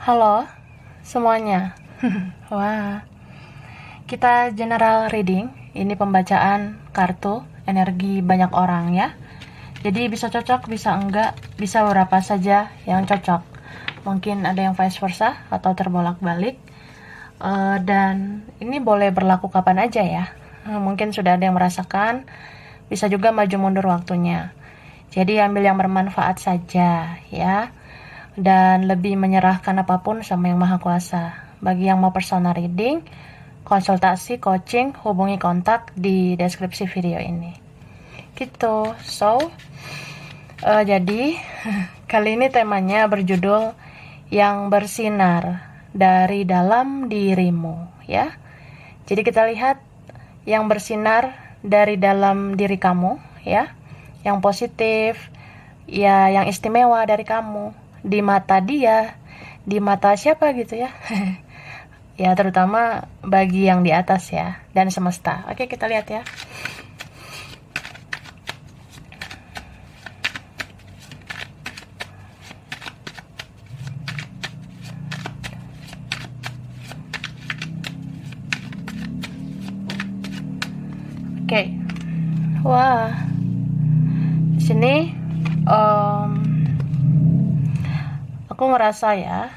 Halo semuanya. Wah, kita general reading. Ini pembacaan kartu energi banyak orang ya. Jadi bisa cocok, bisa enggak, bisa beberapa saja yang cocok. Mungkin ada yang vice versa atau terbolak-balik. Dan ini boleh berlaku kapan aja ya. Mungkin sudah ada yang merasakan, bisa juga maju mundur waktunya. Jadi ambil yang bermanfaat saja ya. Dan lebih menyerahkan apapun sama yang maha kuasa. Bagi yang mau personal reading, konsultasi, coaching, hubungi kontak di deskripsi video ini. Gitu. Jadi kali ini temanya berjudul yang bersinar dari dalam dirimu ya. Jadi kita lihat yang bersinar dari dalam diri kamu ya, yang positif ya, yang istimewa dari kamu, di mata dia, di mata siapa gitu ya. Ya terutama bagi yang di atas ya, dan semesta. Oke, kita lihat ya. Oke. Wah. Di sini aku ngerasa ya,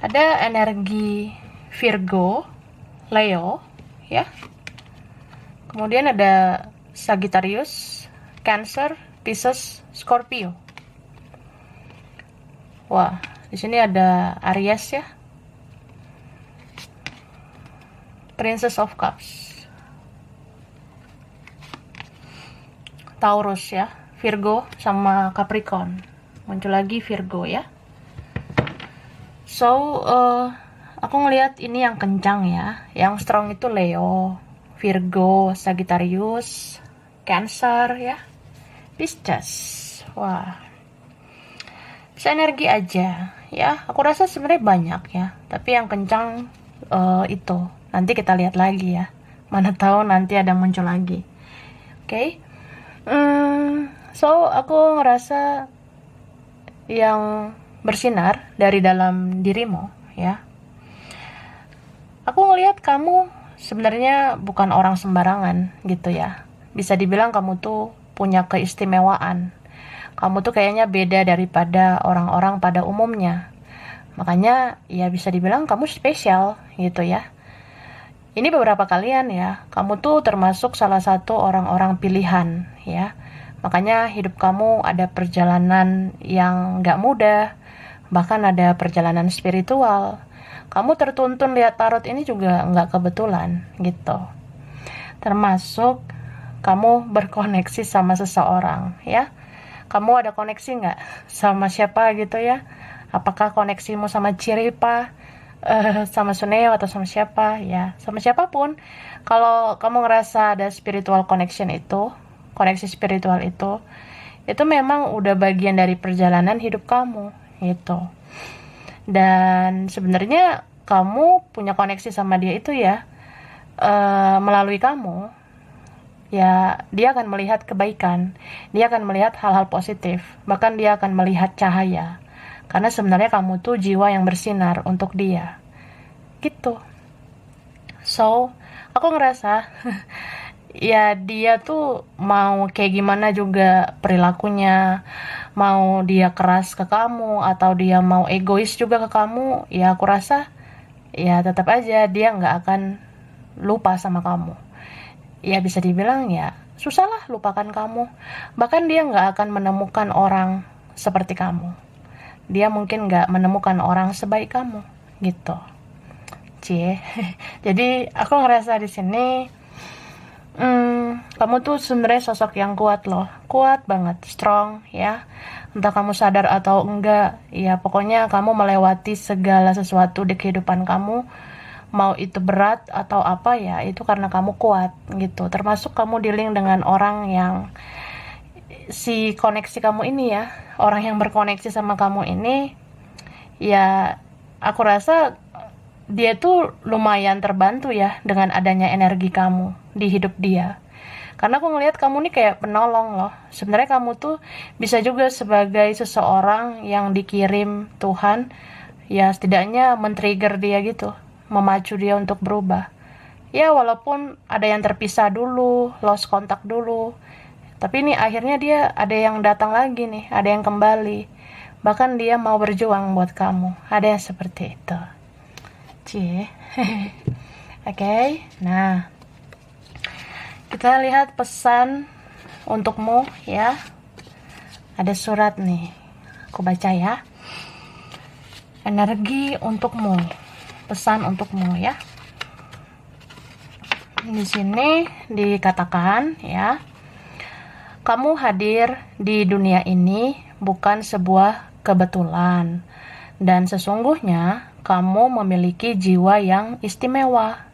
ada energi Virgo, Leo ya. Kemudian ada Sagittarius, Cancer, Pisces, Scorpio. Wah, di sini ada Aries ya. Princess of Cups. Taurus ya, Virgo sama Capricorn. Muncul lagi Virgo ya. Aku ngelihat ini yang kencang ya. Yang strong itu Leo, Virgo, Sagittarius, Cancer ya, Pisces. Wah, bisa energi aja ya. Aku rasa sebenarnya banyak ya, tapi yang kencang itu. Nanti kita lihat lagi ya. Mana tahu nanti ada muncul lagi. Oke. Aku ngerasa yang bersinar dari dalam dirimu ya. Aku ngelihat kamu sebenarnya bukan orang sembarangan gitu ya. Bisa dibilang kamu tuh punya keistimewaan. Kamu tuh kayaknya beda daripada orang-orang pada umumnya. Makanya ya bisa dibilang kamu spesial gitu ya. Ini beberapa kalian ya, kamu tuh termasuk salah satu orang-orang pilihan ya. Makanya hidup kamu ada perjalanan yang gak mudah, bahkan ada perjalanan spiritual. Kamu tertuntun lihat tarot ini juga gak kebetulan gitu. Termasuk kamu berkoneksi sama seseorang ya. Kamu ada koneksi gak sama siapa gitu ya? Apakah koneksimu sama Ciripa, sama Suneo atau sama siapa ya, sama siapapun. Kalau kamu ngerasa ada spiritual connection itu, koneksi spiritual itu memang udah bagian dari perjalanan hidup kamu gitu. Dan sebenarnya kamu punya koneksi sama dia itu ya, melalui kamu ya, dia akan melihat kebaikan, dia akan melihat hal-hal positif, bahkan dia akan melihat cahaya. Karena sebenarnya kamu tuh jiwa yang bersinar untuk dia. Gitu. Aku ngerasa ya dia tuh mau kayak gimana juga perilakunya, mau dia keras ke kamu atau dia mau egois juga ke kamu, ya aku rasa ya tetap aja dia nggak akan lupa sama kamu. Ya bisa dibilang ya susah lah lupakan kamu. Bahkan dia nggak akan menemukan orang seperti kamu. Dia mungkin nggak menemukan orang sebaik kamu gitu. Cie. Jadi aku ngerasa di sini kamu tuh sebenarnya sosok yang kuat loh, kuat banget, strong ya. Entah kamu sadar atau enggak, ya pokoknya kamu melewati segala sesuatu di kehidupan kamu, mau itu berat atau apa ya, itu karena kamu kuat gitu. Termasuk kamu dealing dengan orang yang si koneksi kamu ini ya, orang yang berkoneksi sama kamu ini ya, aku rasa dia tuh lumayan terbantu ya dengan adanya energi kamu di hidup dia. Karena aku ngelihat kamu nih kayak penolong loh. Sebenarnya kamu tuh bisa juga sebagai seseorang yang dikirim Tuhan, ya setidaknya men-trigger dia gitu, memacu dia untuk berubah. Ya walaupun ada yang terpisah dulu, lost kontak dulu, tapi ini akhirnya dia ada yang datang lagi nih, ada yang kembali. Bahkan dia mau berjuang buat kamu. Ada yang seperti itu. Cie. Oke, nah kita lihat pesan untukmu ya. Ada surat nih, aku baca ya. Energi untukmu, pesan untukmu ya. Di sini dikatakan ya, kamu hadir di dunia ini bukan sebuah kebetulan, dan sesungguhnya kamu memiliki jiwa yang istimewa.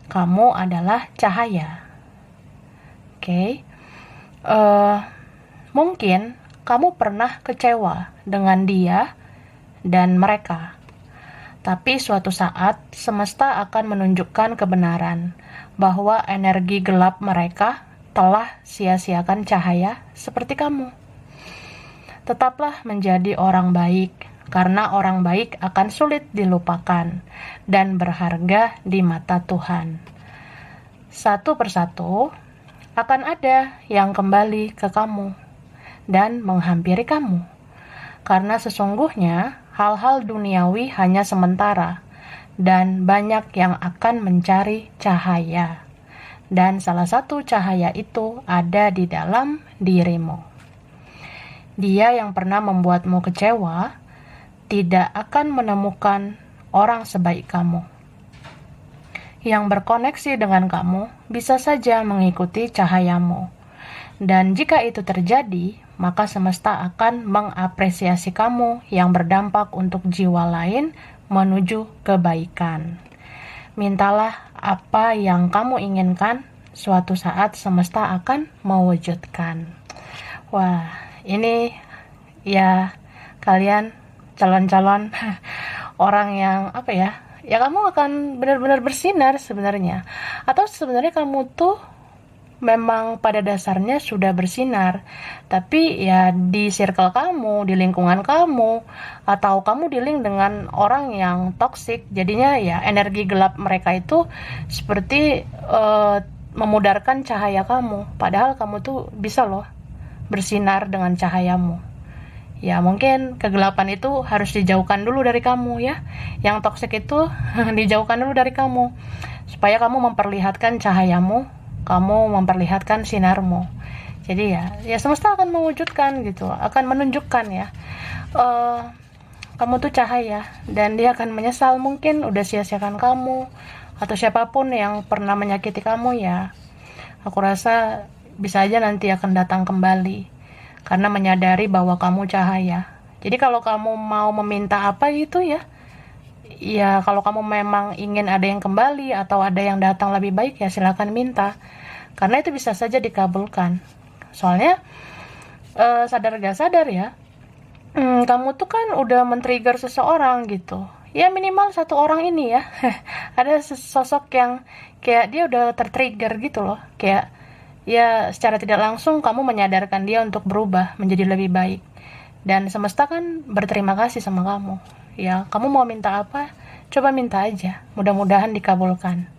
Kamu adalah cahaya. Oke. Mungkin kamu pernah kecewa dengan dia dan mereka. Tapi suatu saat semesta akan menunjukkan kebenaran bahwa energi gelap mereka telah sia-siakan cahaya seperti kamu. Tetaplah menjadi orang baik, karena orang baik akan sulit dilupakan dan berharga di mata Tuhan. Satu persatu akan ada yang kembali ke kamu dan menghampiri kamu, karena sesungguhnya hal-hal duniawi hanya sementara dan banyak yang akan mencari cahaya, dan salah satu cahaya itu ada di dalam dirimu. Dia yang pernah membuatmu kecewa tidak akan menemukan orang sebaik kamu. Yang berkoneksi dengan kamu bisa saja mengikuti cahayamu. Dan jika itu terjadi, maka semesta akan mengapresiasi kamu yang berdampak untuk jiwa lain menuju kebaikan. Mintalah apa yang kamu inginkan, suatu saat semesta akan mewujudkan. Wah, ini ya kalian calon-calon orang yang apa ya? Ya kamu akan benar-benar bersinar sebenarnya. Atau sebenarnya kamu tuh memang pada dasarnya sudah bersinar, tapi ya di circle kamu, di lingkungan kamu, atau kamu dealing dengan orang yang toksik, jadinya ya energi gelap mereka itu seperti memudarkan cahaya kamu, padahal kamu tuh bisa loh bersinar dengan cahayamu. Ya mungkin kegelapan itu harus dijauhkan dulu dari kamu ya, yang toksik itu dijauhkan dulu dari kamu, supaya kamu memperlihatkan cahayamu, kamu memperlihatkan sinarmu. Jadi ya semesta akan mewujudkan gitu, akan menunjukkan ya, kamu tuh cahaya, dan dia akan menyesal mungkin udah sia-siakan kamu, atau siapapun yang pernah menyakiti kamu ya. Aku rasa bisa aja nanti akan datang kembali, karena menyadari bahwa kamu cahaya. Jadi kalau kamu mau meminta apa gitu ya kalau kamu memang ingin ada yang kembali atau ada yang datang lebih baik, ya silakan minta, karena itu bisa saja dikabulkan. Soalnya sadar gak sadar ya, kamu tuh kan udah men-trigger seseorang gitu. Ya minimal satu orang ini ya ada sosok yang kayak dia udah tertrigger gitu loh, kayak ya secara tidak langsung kamu menyadarkan dia untuk berubah menjadi lebih baik. Dan semesta kan berterima kasih sama kamu. Ya, kamu mau minta apa? Coba minta aja. Mudah-mudahan dikabulkan.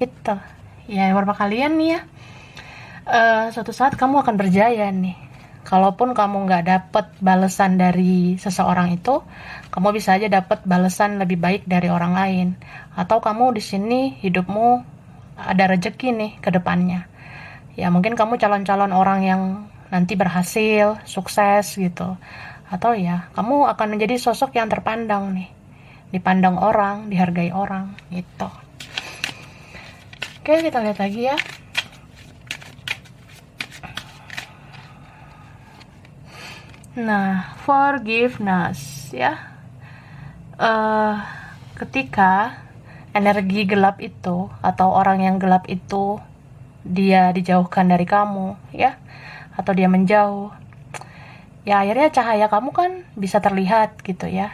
Itu. Ya, beberapa kalian nih ya. Suatu saat kamu akan berjaya nih. Kalaupun kamu nggak dapet balasan dari seseorang itu, kamu bisa aja dapet balasan lebih baik dari orang lain. Atau kamu di sini hidupmu ada rezeki nih ke depannya. Ya, mungkin kamu calon-calon orang yang nanti berhasil, sukses gitu. Atau ya, kamu akan menjadi sosok yang terpandang nih. Dipandang orang, dihargai orang, gitu. Oke, kita lihat lagi ya. Nah, forgiveness ya. Ketika energi gelap itu atau orang yang gelap itu dia dijauhkan dari kamu ya, atau dia menjauh, ya akhirnya cahaya kamu kan bisa terlihat gitu ya.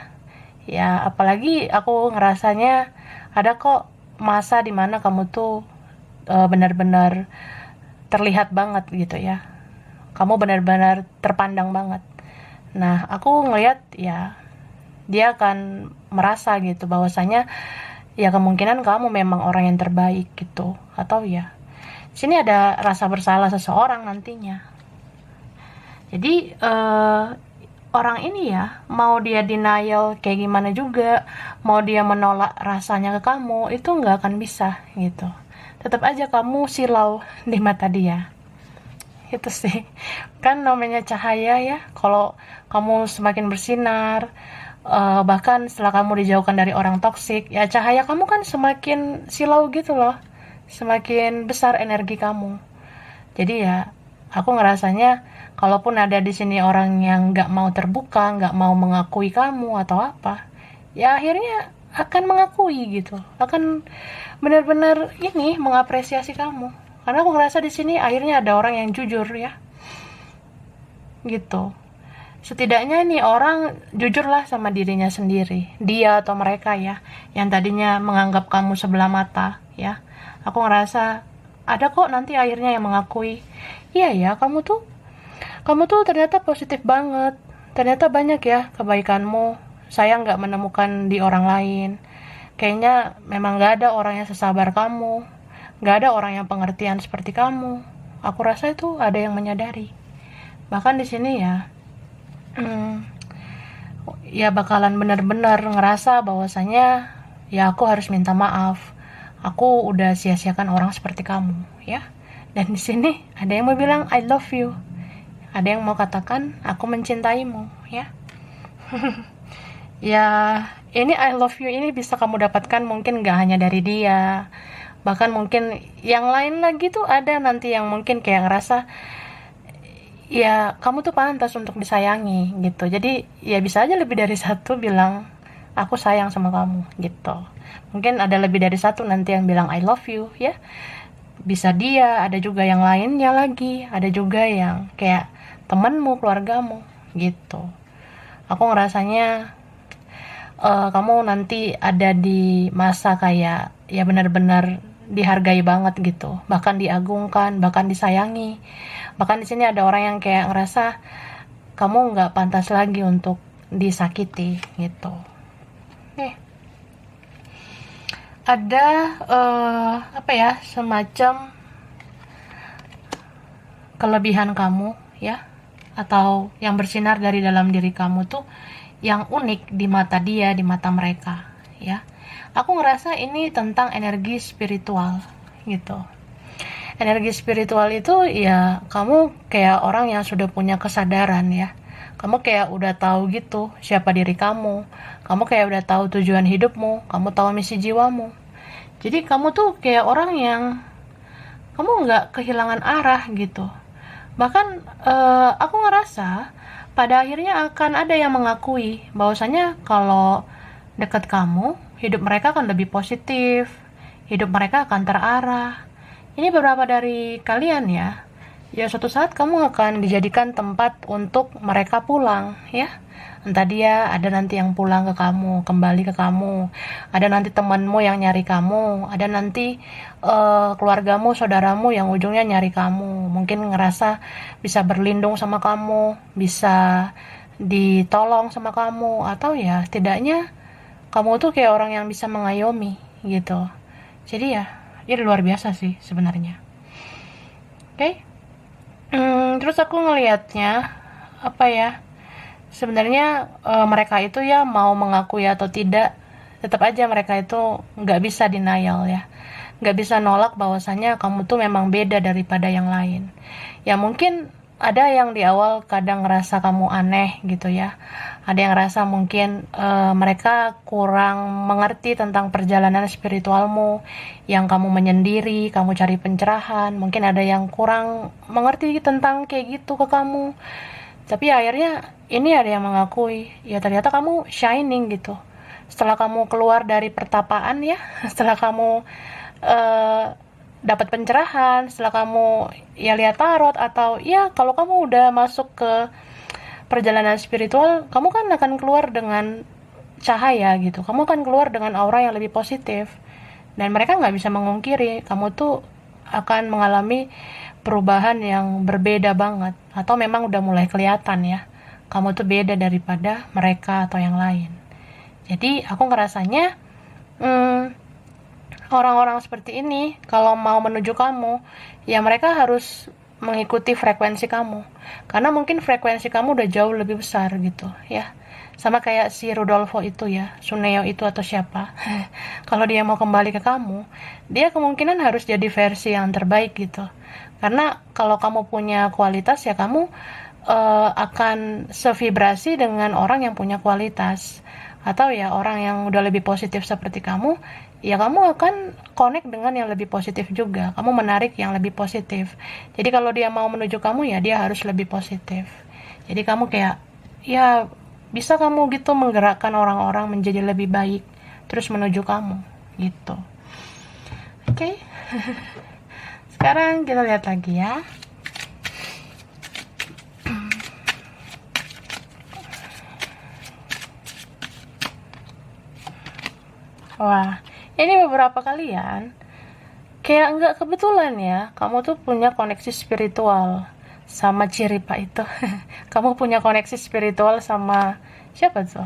Ya apalagi aku ngerasanya ada kok masa dimana kamu tuh benar-benar terlihat banget gitu ya. Kamu benar-benar terpandang banget. Nah, aku ngelihat ya dia akan merasa gitu bahwasanya ya kemungkinan kamu memang orang yang terbaik gitu. Atau ya sini ada rasa bersalah seseorang nantinya. Jadi orang ini ya mau dia denial kayak gimana juga, mau dia menolak rasanya ke kamu, itu nggak akan bisa gitu. Tetap aja kamu silau di mata dia. Itu sih kan namanya cahaya ya. Kalau kamu semakin bersinar, bahkan setelah kamu dijauhkan dari orang toksik, ya cahaya kamu kan semakin silau gitu loh, semakin besar energi kamu. Jadi ya aku ngerasanya kalaupun ada di sini orang yang nggak mau terbuka, nggak mau mengakui kamu atau apa, ya akhirnya akan mengakui gitu, akan benar-benar ini mengapresiasi kamu. Karena aku ngerasa di sini akhirnya ada orang yang jujur ya, gitu. Setidaknya nih orang jujurlah sama dirinya sendiri, dia atau mereka ya, yang tadinya menganggap kamu sebelah mata ya. Aku ngerasa ada kok nanti akhirnya yang mengakui, iya ya kamu tuh ternyata positif banget, ternyata banyak ya kebaikanmu, saya nggak menemukan di orang lain. Kayaknya memang nggak ada orang yang sesabar kamu, nggak ada orang yang pengertian seperti kamu. Aku rasa itu ada yang menyadari. Bahkan di sini ya, ya bakalan benar-benar ngerasa bahwasanya ya aku harus minta maaf. Aku udah sia-siakan orang seperti kamu, ya. Dan di sini ada yang mau bilang I love you. Ada yang mau katakan aku mencintaimu, ya. Ya, ini I love you ini bisa kamu dapatkan mungkin gak hanya dari dia. Bahkan mungkin yang lain lagi tuh ada nanti yang mungkin kayak ngerasa ya kamu tuh pantas untuk disayangi gitu. Jadi ya bisa aja lebih dari satu bilang aku sayang sama kamu gitu. Mungkin ada lebih dari satu nanti yang bilang I love you ya. Bisa dia, ada juga yang lainnya lagi, ada juga yang kayak temenmu, keluargamu gitu. Aku ngerasanya kamu nanti ada di masa kayak ya benar-benar dihargai banget gitu, bahkan diagungkan, bahkan disayangi. Bahkan di sini ada orang yang kayak ngerasa kamu nggak pantas lagi untuk disakiti gitu. Nih, ada apa ya, semacam kelebihan kamu ya, atau yang bersinar dari dalam diri kamu tuh yang unik di mata dia, di mata mereka ya. Aku ngerasa ini tentang energi spiritual gitu. Energi spiritual itu ya kamu kayak orang yang sudah punya kesadaran ya. Kamu kayak udah tahu gitu siapa diri kamu. Kamu kayak udah tahu tujuan hidupmu, kamu tahu misi jiwamu. Jadi kamu tuh kayak orang yang kamu nggak kehilangan arah gitu. Bahkan aku ngerasa pada akhirnya akan ada yang mengakui bahwasanya kalau dekat kamu, hidup mereka akan lebih positif, hidup mereka akan terarah. Ini beberapa dari kalian ya. Ya suatu saat kamu akan dijadikan tempat untuk mereka pulang ya. Entah dia ada nanti yang pulang ke kamu, kembali ke kamu. Ada nanti temanmu yang nyari kamu, ada nanti keluargamu, saudaramu yang ujungnya nyari kamu. Mungkin ngerasa bisa berlindung sama kamu, bisa ditolong sama kamu, atau ya setidaknya kamu tuh kayak orang yang bisa mengayomi gitu. Jadi ya, ini luar biasa sih sebenarnya. Oke. Terus aku ngelihatnya apa ya? Sebenarnya mereka itu ya mau mengakui atau tidak, tetap aja mereka itu nggak bisa denial ya, nggak bisa nolak bahwasanya kamu tuh memang beda daripada yang lain. Ya mungkin ada yang di awal kadang ngerasa kamu aneh gitu ya, ada yang ngerasa mungkin mereka kurang mengerti tentang perjalanan spiritualmu, yang kamu menyendiri, kamu cari pencerahan, mungkin ada yang kurang mengerti tentang kayak gitu ke kamu. Tapi akhirnya ini ada yang mengakui, ya ternyata kamu shining gitu. Setelah kamu keluar dari pertapaan ya, setelah kamu dapat pencerahan, setelah kamu ya lihat tarot, atau ya kalau kamu udah masuk ke perjalanan spiritual, kamu kan akan keluar dengan cahaya gitu. Kamu akan keluar dengan aura yang lebih positif. Dan mereka nggak bisa mengungkiri, kamu tuh akan mengalami perubahan yang berbeda banget, atau memang udah mulai kelihatan ya, kamu tuh beda daripada mereka atau yang lain. Jadi aku ngerasanya orang-orang seperti ini kalau mau menuju kamu, ya mereka harus mengikuti frekuensi kamu, karena mungkin frekuensi kamu udah jauh lebih besar gitu ya. Sama kayak si Rudolfo itu ya, Suneo itu atau siapa. Kalau dia mau kembali ke kamu, dia kemungkinan harus jadi versi yang terbaik gitu. Karena kalau kamu punya kualitas, ya kamu akan sevibrasi dengan orang yang punya kualitas. Atau ya orang yang udah lebih positif seperti kamu, ya kamu akan connect dengan yang lebih positif juga. Kamu menarik yang lebih positif. Jadi kalau dia mau menuju kamu, ya dia harus lebih positif. Jadi kamu kayak, ya bisa kamu gitu menggerakkan orang-orang menjadi lebih baik, terus menuju kamu gitu. Oke. Sekarang kita lihat lagi ya. Wah, ini beberapa kalian kayak nggak kebetulan ya, kamu tuh punya koneksi spiritual sama Ciripa itu. Kamu punya koneksi spiritual sama siapa tuh?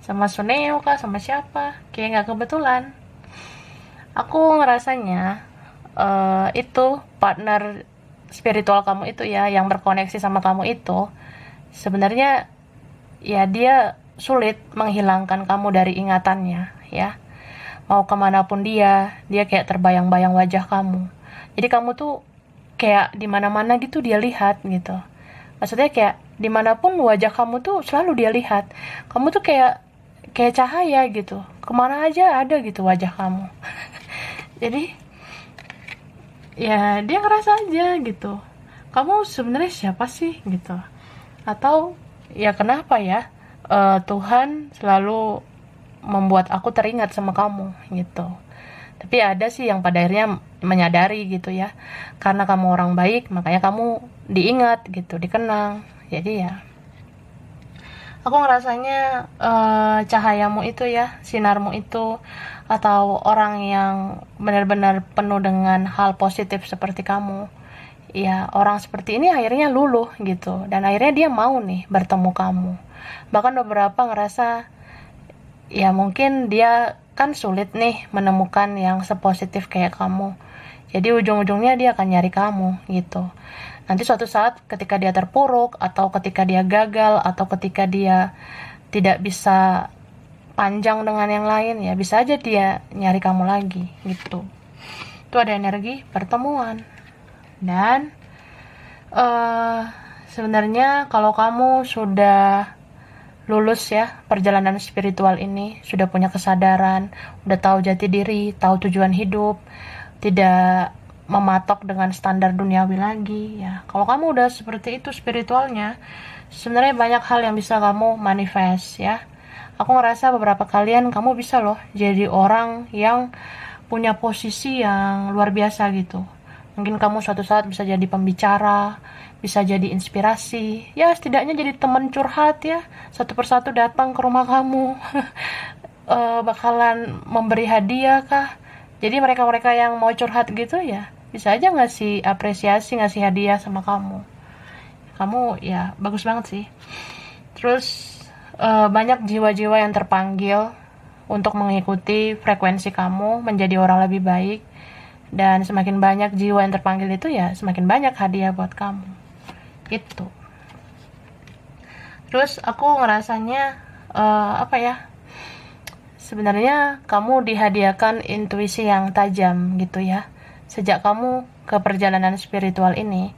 Sama Suneo kah? Sama siapa? Kayak nggak kebetulan. Aku ngerasanya itu partner spiritual kamu itu ya, yang berkoneksi sama kamu itu, sebenarnya ya dia sulit menghilangkan kamu dari ingatannya ya. Mau kemanapun dia kayak terbayang-bayang wajah kamu. Jadi kamu tuh kayak di mana-mana gitu dia lihat gitu. Maksudnya kayak dimanapun wajah kamu tuh selalu dia lihat. Kamu tuh kayak cahaya gitu. Kemana aja ada gitu wajah kamu. Jadi ya dia ngerasa aja gitu. Kamu sebenarnya siapa sih gitu? Atau ya kenapa ya Tuhan selalu membuat aku teringat sama kamu gitu. Tapi ada sih yang pada akhirnya menyadari gitu ya, karena kamu orang baik makanya kamu diingat gitu, dikenang. Jadi ya aku ngerasanya cahayamu itu ya, sinarmu itu, atau orang yang benar-benar penuh dengan hal positif seperti kamu, ya orang seperti ini akhirnya luluh gitu, dan akhirnya dia mau nih bertemu kamu. Bahkan beberapa ngerasa ya mungkin dia kan sulit nih menemukan yang sepositif kayak kamu. Jadi ujung-ujungnya dia akan nyari kamu gitu. Nanti suatu saat ketika dia terpuruk, atau ketika dia gagal, atau ketika dia tidak bisa panjang dengan yang lain, ya bisa aja dia nyari kamu lagi gitu. Itu ada energi pertemuan. Dan sebenarnya kalau kamu sudah lulus ya perjalanan spiritual ini, sudah punya kesadaran, udah tahu jati diri, tahu tujuan hidup, tidak mematok dengan standar duniawi lagi ya. Kalau kamu udah seperti itu spiritualnya, sebenarnya banyak hal yang bisa kamu manifest ya. Aku ngerasa beberapa kalian kamu bisa loh jadi orang yang punya posisi yang luar biasa gitu. Mungkin kamu suatu saat bisa jadi pembicara, bisa jadi inspirasi, ya setidaknya jadi teman curhat ya, satu persatu datang ke rumah kamu, bakalan memberi hadiah kah. Jadi mereka-mereka yang mau curhat gitu ya, bisa aja ngasih apresiasi, ngasih hadiah sama kamu. Kamu ya bagus banget sih. Terus banyak jiwa-jiwa yang terpanggil untuk mengikuti frekuensi kamu menjadi orang lebih baik. Dan semakin banyak jiwa yang terpanggil itu ya semakin banyak hadiah buat kamu gitu. Terus aku ngerasanya apa ya, sebenarnya kamu dihadiahkan intuisi yang tajam gitu ya. Sejak kamu ke perjalanan spiritual ini,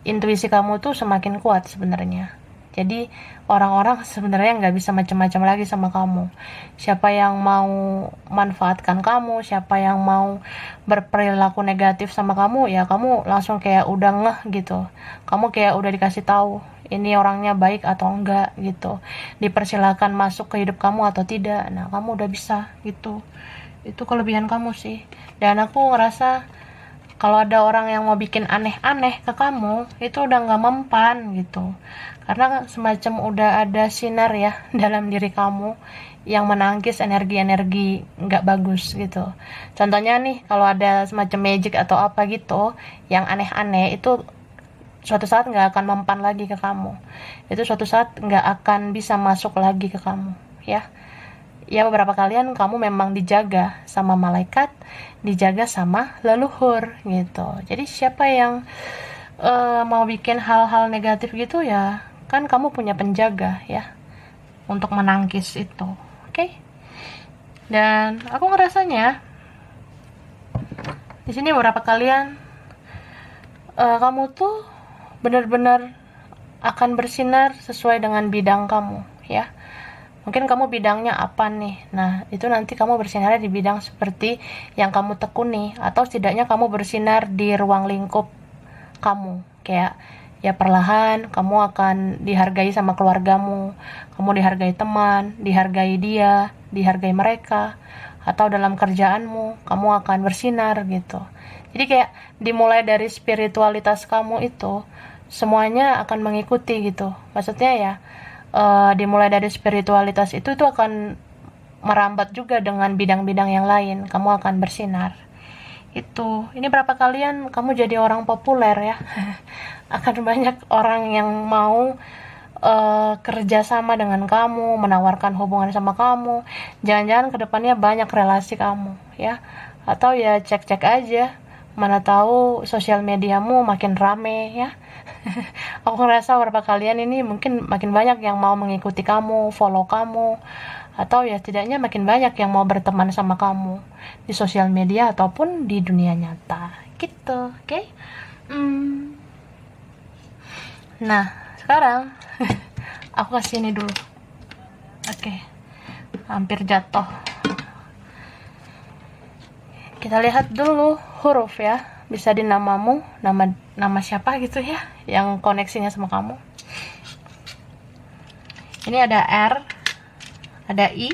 intuisi kamu tuh semakin kuat sebenarnya. Jadi orang-orang sebenarnya nggak bisa macam-macam lagi sama kamu. Siapa yang mau manfaatkan kamu, siapa yang mau berperilaku negatif sama kamu, ya kamu langsung kayak udah ngeh gitu. Kamu kayak udah dikasih tahu ini orangnya baik atau enggak gitu. Dipersilakan masuk ke hidup kamu atau tidak. Nah, kamu udah bisa gitu. Itu kelebihan kamu sih. Dan aku ngerasa Kalau ada orang yang mau bikin aneh-aneh ke kamu, itu udah nggak mempan gitu. Karena semacam udah ada sinar ya dalam diri kamu yang menangkis energi-energi nggak bagus gitu. Contohnya nih, kalau ada semacam magic atau apa gitu, yang aneh-aneh itu suatu saat nggak akan mempan lagi ke kamu. Itu suatu saat nggak akan bisa masuk lagi ke kamu, ya. Ya beberapa kalian kamu memang dijaga sama malaikat, dijaga sama leluhur gitu. Jadi siapa yang mau bikin hal-hal negatif gitu ya, kan kamu punya penjaga ya untuk menangkis itu. Oke? Dan aku ngerasanya di sini beberapa kalian kamu tuh benar-benar akan bersinar sesuai dengan bidang kamu ya. Mungkin kamu bidangnya apa nih? Nah, itu nanti kamu bersinar di bidang seperti yang kamu tekuni, atau setidaknya kamu bersinar di ruang lingkup kamu. Kayak ya perlahan kamu akan dihargai sama keluargamu, kamu dihargai teman, dihargai dia, dihargai mereka, atau dalam kerjaanmu kamu akan bersinar gitu. Jadi kayak dimulai dari spiritualitas kamu itu semuanya akan mengikuti gitu. Maksudnya ya dimulai dari spiritualitas itu akan merambat juga dengan bidang-bidang yang lain. Kamu akan bersinar. Itu. Ini berapa kalian kamu jadi orang populer ya? Akan banyak orang yang mau kerja sama dengan kamu, menawarkan hubungan sama kamu. Jangan-jangan kedepannya banyak relasi kamu ya. Atau ya cek-cek aja. Mana tahu sosial mediamu makin rame ya. Aku ngerasa beberapa kalian ini mungkin makin banyak yang mau mengikuti kamu, follow kamu, atau ya setidaknya makin banyak yang mau berteman sama kamu di sosial media ataupun di dunia nyata gitu. Oke? Nah sekarang aku kasih ini dulu. Oke. Hampir jatuh. Kita lihat dulu huruf ya, bisa di namamu, nama siapa gitu ya yang koneksinya sama kamu. Ini ada R, ada I,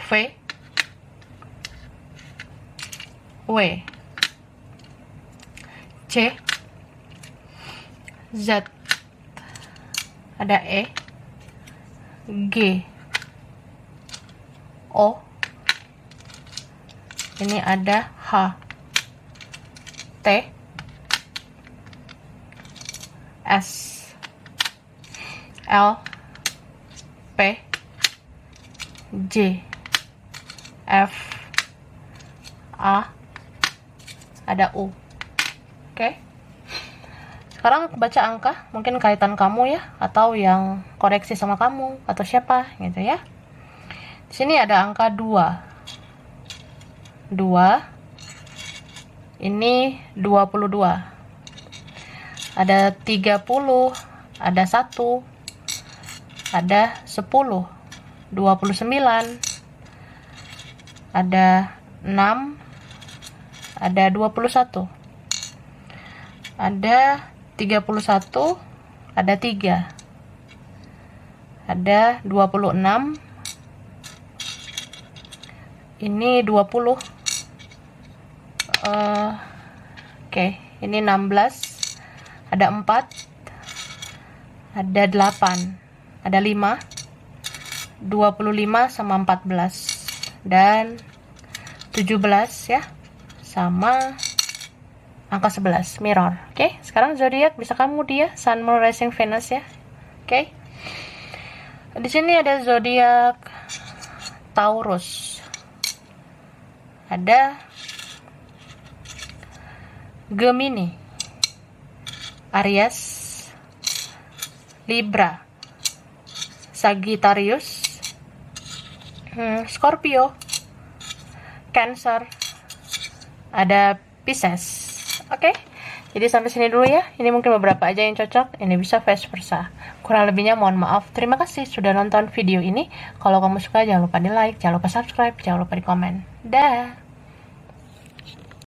V, W, C, Z, ada E, G, O, ini ada H, T, S, L, P, J, F, A, ada U. Oke. Sekarang aku baca angka, mungkin kaitan kamu ya, atau yang koreksi sama kamu atau siapa gitu ya. Di sini ada angka 2. 2 ini 22, ada 30, ada 1, ada 10, 29, ada 6, ada 21, ada 31, ada 3, ada 26, ini 20, Oke, ini 16, ada 4, ada 8, ada 5, 25 sama 14, dan 17 ya, sama angka 11, mirror. Oke, sekarang zodiak bisa kamu dia, Sun, Moon, Rising, Venus ya. Oke. Di sini ada zodiak Taurus. Ada Gemini, Aries, Libra, Sagittarius, Scorpio, Cancer, ada Pisces. Oke, jadi sampai sini dulu ya. Ini mungkin beberapa aja yang cocok, ini bisa vice versa. Kurang lebihnya mohon maaf. Terima kasih sudah nonton video ini. Kalau kamu suka jangan lupa di like, jangan lupa subscribe, jangan lupa di komen. Dah.